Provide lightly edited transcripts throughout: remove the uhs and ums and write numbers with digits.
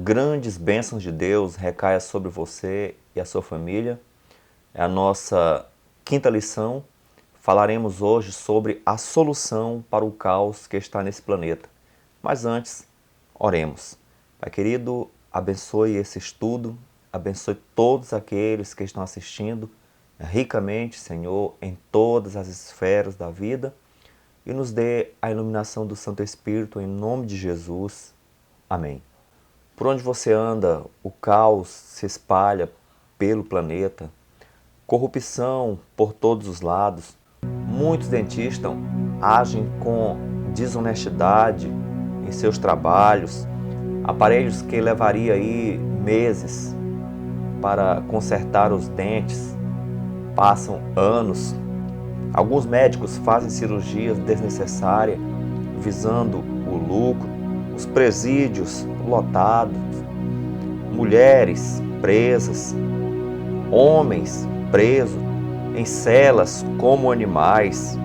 Grandes bênçãos de Deus recaia sobre você e a sua família. É a nossa quinta lição. Falaremos hoje sobre a solução para o caos que está nesse planeta. Mas antes, oremos. Pai querido, abençoe esse estudo, abençoe todos aqueles que estão assistindo ricamente, Senhor, em todas as esferas da vida e nos dê a iluminação do Santo Espírito em nome de Jesus. Amém. Por onde você anda, o caos se espalha pelo planeta, corrupção por todos os lados. Muitos dentistas agem com desonestidade em seus trabalhos, aparelhos que levaria aí meses para consertar os dentes, passam anos. Alguns médicos fazem cirurgias desnecessárias visando o lucro. Os presídios lotados, mulheres presas, homens presos em celas como animais,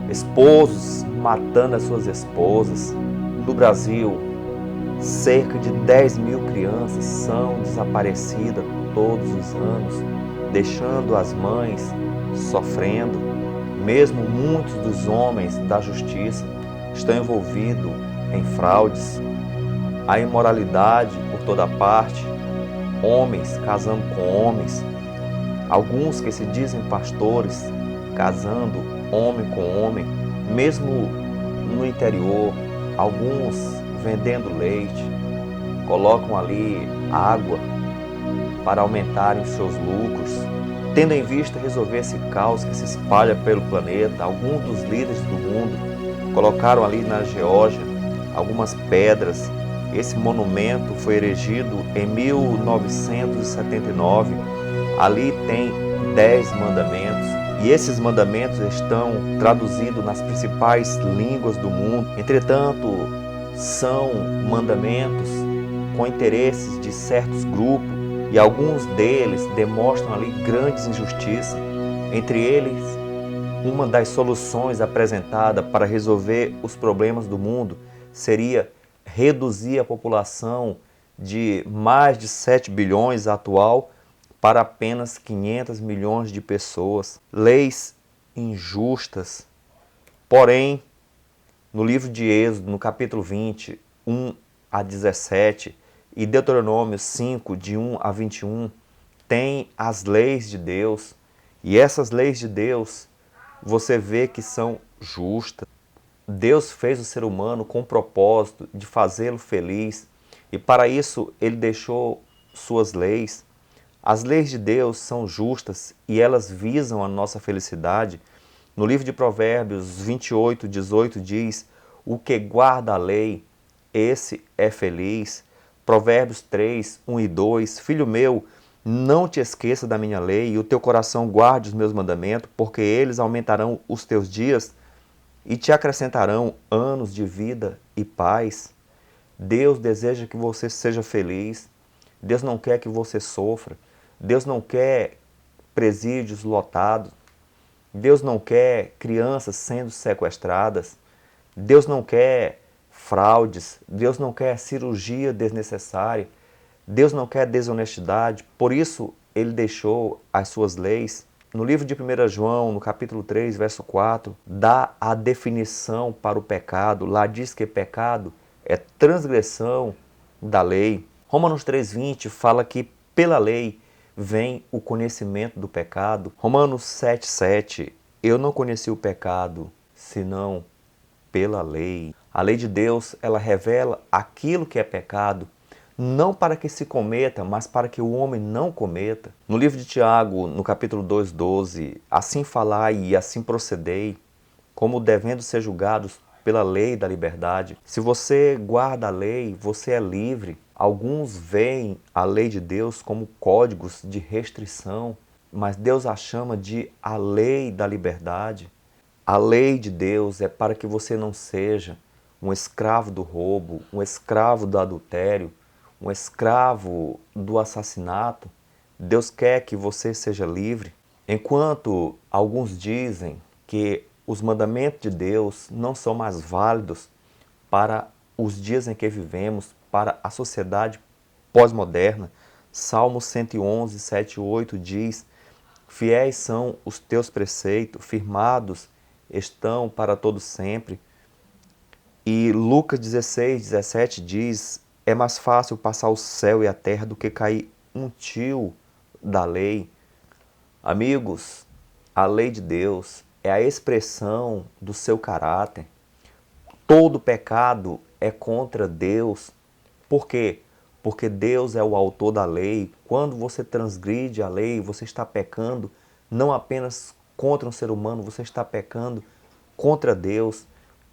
esposos matando as suas esposas. No Brasil, cerca de 10.000 crianças são desaparecidas todos os anos, deixando as mães sofrendo. Mesmo muitos dos homens da justiça estão envolvidos em fraudes, a imoralidade por toda parte, homens casando com homens, alguns que se dizem pastores casando homem com homem, mesmo no interior, alguns vendendo leite, colocam ali água para aumentarem seus lucros. Tendo em vista resolver esse caos que se espalha pelo planeta, alguns dos líderes do mundo colocaram ali na Geórgia algumas pedras. Esse monumento foi erigido em 1979. Ali tem 10 mandamentos e esses mandamentos estão traduzidos nas principais línguas do mundo. Entretanto, são mandamentos com interesses de certos grupos e alguns deles demonstram ali grandes injustiças. Entre eles, uma das soluções apresentada para resolver os problemas do mundo seria reduzir a população de mais de 7 bilhões atual para apenas 500 milhões de pessoas. Leis injustas. Porém, no livro de Êxodo, no capítulo 20, 1 a 17, e Deuteronômio 5, de 1 a 21, tem as leis de Deus. E essas leis de Deus, você vê que são justas. Deus fez o ser humano com o propósito de fazê-lo feliz e para isso ele deixou suas leis. As leis de Deus são justas e elas visam a nossa felicidade. No livro de Provérbios 28, 18 diz: o que guarda a lei, esse é feliz. Provérbios 3, 1 e 2: filho meu, não te esqueça da minha lei e o teu coração guarde os meus mandamentos, porque eles aumentarão os teus dias e te acrescentarão anos de vida e paz. Deus deseja que você seja feliz. Deus não quer que você sofra. Deus não quer presídios lotados. Deus não quer crianças sendo sequestradas. Deus não quer fraudes. Deus não quer cirurgia desnecessária. Deus não quer desonestidade. Por isso, Ele deixou as suas leis. No livro de 1 João, no capítulo 3, verso 4, dá a definição para o pecado. Lá diz que pecado é transgressão da lei. Romanos 3,20 fala que pela lei vem o conhecimento do pecado. Romanos 7,7, eu não conheci o pecado, senão pela lei. A lei de Deus, ela revela aquilo que é pecado, não para que se cometa, mas para que o homem não cometa. No livro de Tiago, no capítulo 2,12, assim falai e assim procedei, como devendo ser julgados pela lei da liberdade. Se você guarda a lei, você é livre. Alguns veem a lei de Deus como códigos de restrição, mas Deus a chama de a lei da liberdade. A lei de Deus é para que você não seja um escravo do roubo, um escravo do adultério, um escravo do assassinato, Deus quer que você seja livre. Enquanto alguns dizem que os mandamentos de Deus não são mais válidos para os dias em que vivemos, para a sociedade pós-moderna, Salmo 111, 7 e 8 diz: fiéis são os teus preceitos, firmados estão para todo sempre. E Lucas 16, 17 diz: é mais fácil passar o céu e a terra do que cair um tio da lei. Amigos, a lei de Deus é a expressão do seu caráter. Todo pecado é contra Deus. Por quê? Porque Deus é o autor da lei. Quando você transgride a lei, você está pecando não apenas contra um ser humano, você está pecando contra Deus.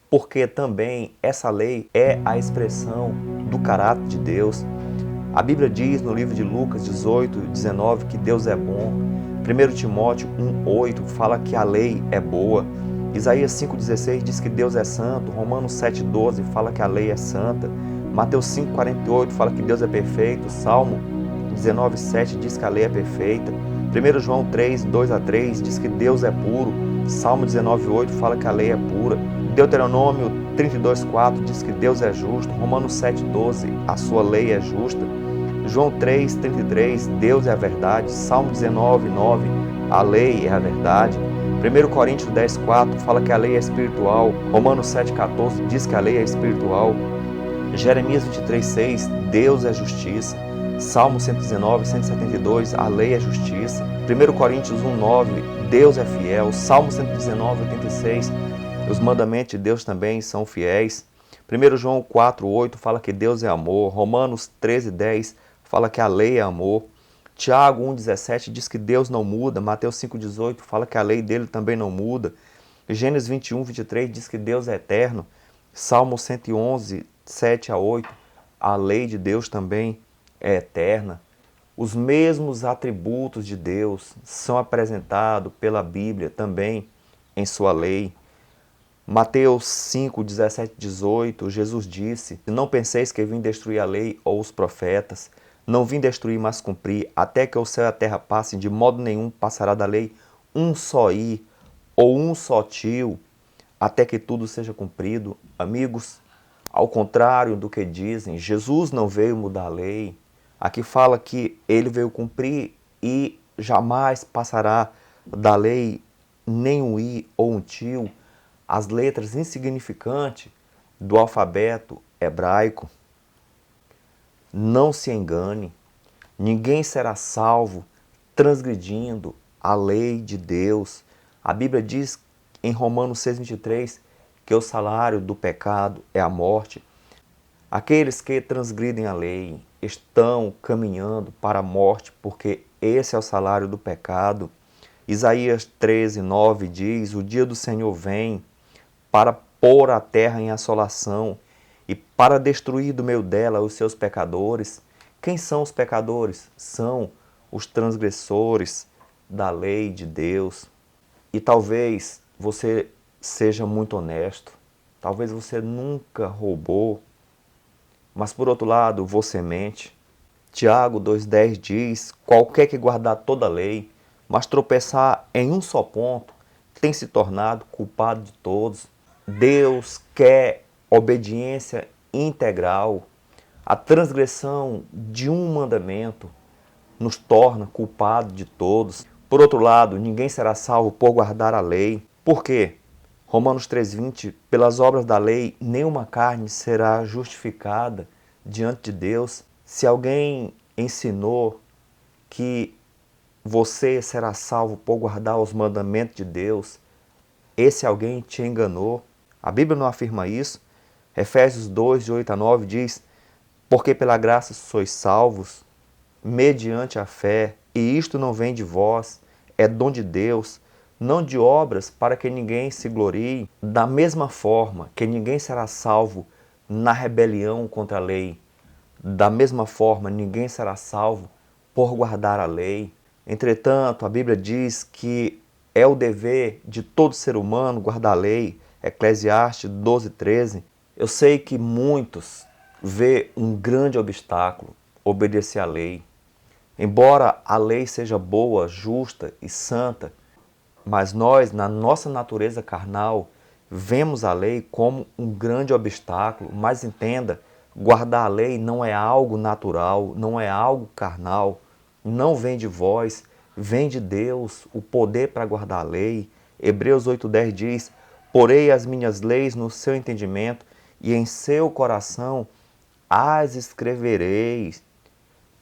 Porque também essa lei é a expressão do caráter de Deus. A Bíblia diz no livro de Lucas 18, 19 que Deus é bom. 1 Timóteo 1,8 fala que a lei é boa. Isaías 5,16 diz que Deus é santo. Romanos 7,12 fala que a lei é santa. Mateus 5,48 fala que Deus é perfeito. Salmo 19,7 diz que a lei é perfeita. 1 João 3, 2 a 3 diz que Deus é puro. Salmo 19,8 fala que a lei é pura. Deuteronômio 32,4 diz que Deus é justo. Romanos 7,12 a sua lei é justa. João 3,33 Deus é a verdade. Salmo 19,9 a lei é a verdade. 1 Coríntios 10,4 fala que a lei é espiritual. Romanos 7,14 diz que a lei é espiritual. Jeremias 23,6 Deus é justiça. Salmo 119, 172 a lei é justiça. 1 Coríntios 1,9 Deus é fiel. Salmo 119, 86 os mandamentos de Deus também são fiéis. 1 João 4,8 fala que Deus é amor. Romanos 13,10 fala que a lei é amor. Tiago 1,17 diz que Deus não muda. Mateus 5,18 fala que a lei dele também não muda. Gênesis 21, 23 diz que Deus é eterno. Salmo 111, 7 a 8 a lei de Deus também é eterna. Os mesmos atributos de Deus são apresentados pela Bíblia também em sua lei. Mateus 5, 17 e 18, Jesus disse: não penseis que vim destruir a lei ou os profetas. Não vim destruir, mas cumprir. Até que o céu e a terra passem, de modo nenhum passará da lei um só i ou um só tio, até que tudo seja cumprido. Amigos, ao contrário do que dizem, Jesus não veio mudar a lei. Aqui fala que ele veio cumprir e jamais passará da lei nem um i ou um tio, as letras insignificantes do alfabeto hebraico. Não se engane, ninguém será salvo transgredindo a lei de Deus. A Bíblia diz em Romanos 6,23 que o salário do pecado é a morte. Aqueles que transgridem a lei estão caminhando para a morte, porque esse é o salário do pecado. Isaías 13:9 diz: o dia do Senhor vem para pôr a terra em assolação e para destruir do meio dela os seus pecadores. Quem são os pecadores? São os transgressores da lei de Deus. E talvez você seja muito honesto, talvez você nunca roubou, mas por outro lado você mente. Tiago 2,10 diz: qualquer que guardar toda a lei, mas tropeçar em um só ponto, tem se tornado culpado de todos. Deus quer obediência integral. A transgressão de um mandamento nos torna culpado de todos. Por outro lado, ninguém será salvo por guardar a lei. Por quê? Romanos 3,20, pelas obras da lei, nenhuma carne será justificada diante de Deus. Se alguém ensinou que você será salvo por guardar os mandamentos de Deus, esse alguém te enganou. A Bíblia não afirma isso. Efésios 2, de 8 a 9 diz: porque pela graça sois salvos, mediante a fé, e isto não vem de vós, é dom de Deus, não de obras, para que ninguém se glorie. Da mesma forma que ninguém será salvo na rebelião contra a lei, da mesma forma ninguém será salvo por guardar a lei. Entretanto, a Bíblia diz que é o dever de todo ser humano guardar a lei. Eclesiastes 12:13. Eu sei que muitos vê um grande obstáculo: obedecer à lei. Embora a lei seja boa, justa e santa, mas nós, na nossa natureza carnal, vemos a lei como um grande obstáculo. Mas entenda, guardar a lei não é algo natural, não é algo carnal, não vem de vós, vem de Deus o poder para guardar a lei. Hebreus 8:10 diz: porei as minhas leis no seu entendimento e em seu coração as escrevereis.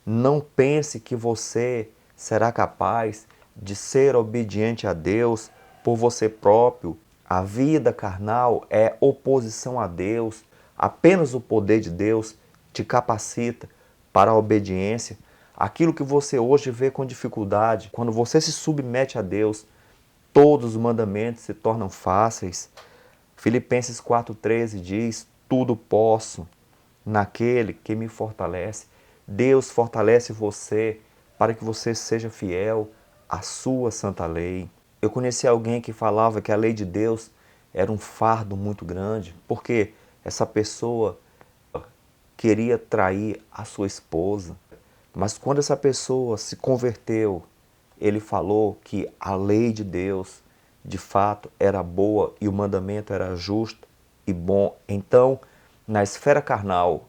Não pense que você será capaz de ser obediente a Deus por você próprio. A vida carnal é oposição a Deus. Apenas o poder de Deus te capacita para a obediência. Aquilo que você hoje vê com dificuldade, quando você se submete a Deus, todos os mandamentos se tornam fáceis. Filipenses 4:13 diz: tudo posso naquele que me fortalece. Deus fortalece você para que você seja fiel à sua santa lei. Eu conheci alguém que falava que a lei de Deus era um fardo muito grande, porque essa pessoa queria trair a sua esposa. Mas quando essa pessoa se converteu, ele falou que a lei de Deus, de fato, era boa e o mandamento era justo e bom. Então, na esfera carnal,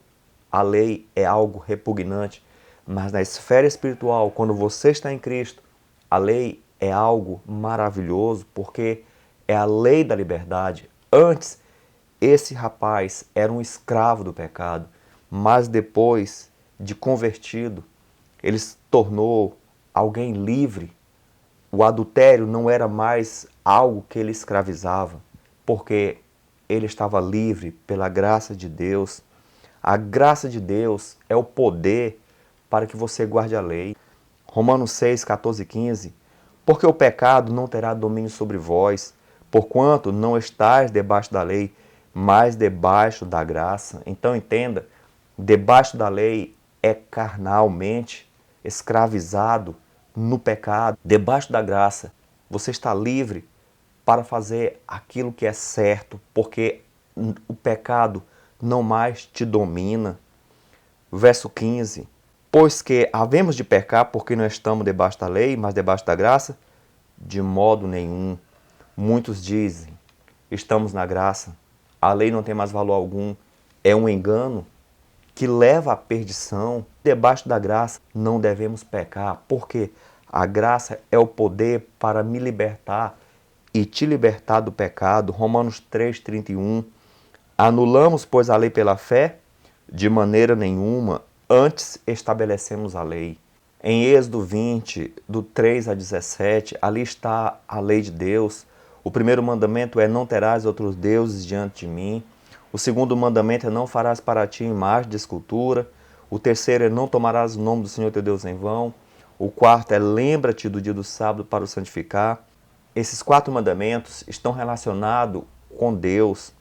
a lei é algo repugnante, mas na esfera espiritual, quando você está em Cristo, a lei é algo maravilhoso, porque é a lei da liberdade. Antes, esse rapaz era um escravo do pecado, mas depois de convertido, ele se tornou alguém livre. O adultério não era mais algo que ele escravizava, porque ele estava livre pela graça de Deus. A graça de Deus é o poder para que você guarde a lei. Romanos 6:14-15. Porque o pecado não terá domínio sobre vós, porquanto não estáis debaixo da lei, mas debaixo da graça. Então entenda, debaixo da lei é carnalmente escravizado no pecado. Debaixo da graça, você está livre para fazer aquilo que é certo, porque o pecado não mais te domina. Verso 15. Pois que havemos de pecar porque não estamos debaixo da lei, mas debaixo da graça? De modo nenhum. Muitos dizem, estamos na graça, a lei não tem mais valor algum. É um engano que leva à perdição. Debaixo da graça não devemos pecar, porque a graça é o poder para me libertar e te libertar do pecado. Romanos 3:31. Anulamos, pois, a lei pela fé? De maneira nenhuma, antes estabelecemos a lei. Em Êxodo 20, do 3 a 17, ali está a lei de Deus. O primeiro mandamento é: não terás outros deuses diante de mim. O segundo mandamento é: não farás para ti imagem de escultura. O terceiro é: não tomarás o nome do Senhor teu Deus em vão. O quarto é: lembra-te do dia do sábado para o santificar. Esses 4 mandamentos estão relacionados com Deus.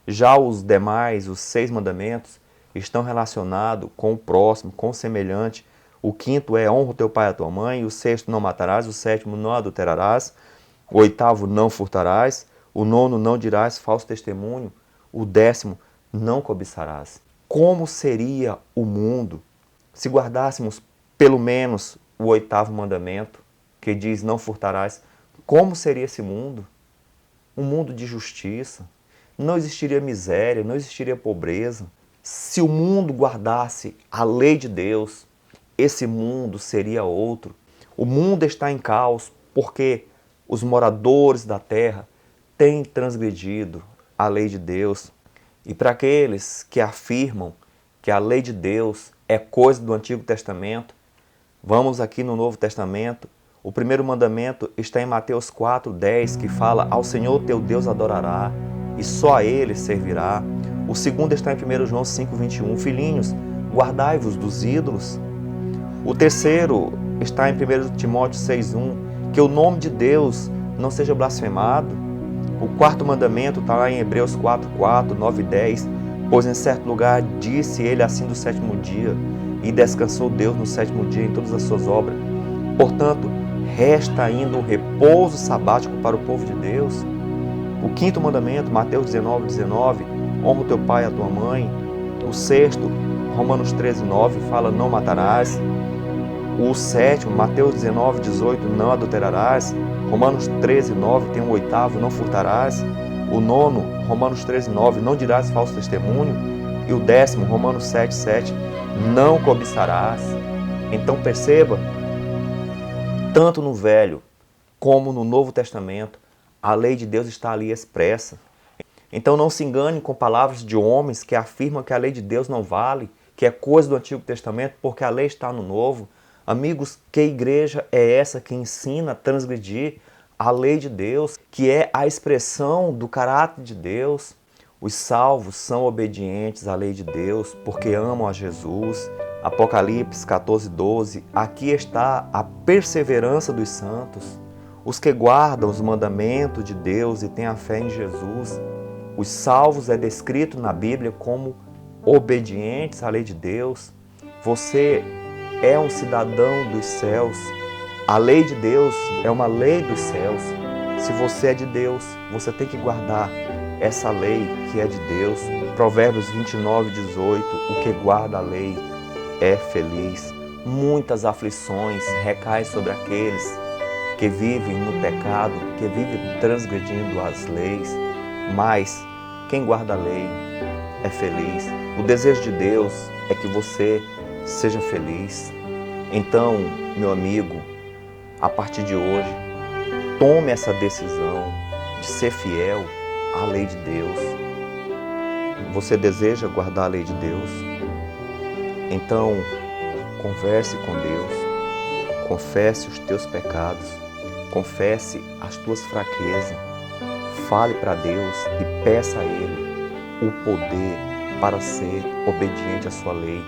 Já os demais, os 6 mandamentos, estão relacionados com o próximo, com o semelhante. O quinto é: honra o teu pai e a tua mãe. O sexto: não matarás. O sétimo: não adulterarás. O oitavo: não furtarás. O nono: não dirás falso testemunho. O 10º: não cobiçarás. Como seria o mundo se guardássemos pelo menos o 8º mandamento, que diz: não furtarás? Como seria esse mundo? Um mundo de justiça. Não existiria miséria, não existiria pobreza. Se o mundo guardasse a lei de Deus, esse mundo seria outro. O mundo está em caos porque os moradores da terra têm transgredido a lei de Deus. E para aqueles que afirmam que a lei de Deus é coisa do Antigo Testamento, vamos aqui no Novo Testamento. O primeiro mandamento está em Mateus 4:10, que fala: ao Senhor teu Deus adorará e só a Ele servirá. O segundo está em 1 João 5:21, filhinhos, guardai-vos dos ídolos. O terceiro está em 1 Timóteo 6:1, que o nome de Deus não seja blasfemado. O quarto mandamento está lá em Hebreus 4:4, 9 e 10, pois em certo lugar disse ele assim do 7º dia, e descansou Deus no 7º dia em todas as suas obras. Portanto, resta ainda um repouso sabático para o povo de Deus. O quinto mandamento, Mateus 19:19, honra o teu pai e a tua mãe. O sexto, Romanos 13:9, fala não matarás. O sétimo, Mateus 19:18, não adulterarás. Romanos 13:9 tem o oitavo, não furtarás. O nono, Romanos 13:9, não dirás falso testemunho. E o décimo, Romanos 7:7, não cobiçarás. Então perceba, tanto no Velho como no Novo Testamento, a lei de Deus está ali expressa. Então não se engane com palavras de homens que afirmam que a lei de Deus não vale, que é coisa do Antigo Testamento, porque a lei está no Novo. Amigos, que igreja é essa que ensina a transgredir a lei de Deus, que é a expressão do caráter de Deus? Os salvos são obedientes à lei de Deus porque amam a Jesus. Apocalipse 14:12, aqui está a perseverança dos santos, os que guardam os mandamentos de Deus e têm a fé em Jesus. Os salvos é descrito na Bíblia como obedientes à lei de Deus. Você é um cidadão dos céus. A lei de Deus é uma lei dos céus. Se você é de Deus, você tem que guardar essa lei que é de Deus. Provérbios 29:18, o que guarda a lei é feliz. Muitas aflições recaem sobre aqueles que vivem no pecado, que vivem transgredindo as leis, mas quem guarda a lei é feliz. O desejo de Deus é que você seja feliz. Então, meu amigo, a partir de hoje, tome essa decisão de ser fiel à lei de Deus. Você deseja guardar a lei de Deus? Então, converse com Deus, confesse os teus pecados, confesse as tuas fraquezas, fale para Deus e peça a Ele o poder para ser obediente à sua lei.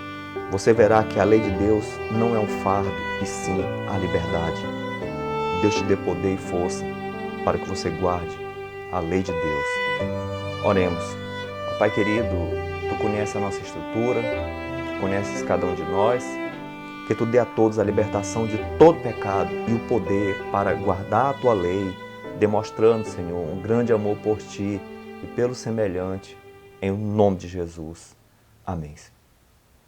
Você verá que a lei de Deus não é um fardo, e sim a liberdade. Deus te dê poder e força para que você guarde a lei de Deus. Oremos. Pai querido, Tu conheces a nossa estrutura, conheces cada um de nós, que Tu dê a todos a libertação de todo pecado e o poder para guardar a Tua lei, demonstrando, Senhor, um grande amor por Ti e pelo semelhante, em nome de Jesus. Amém.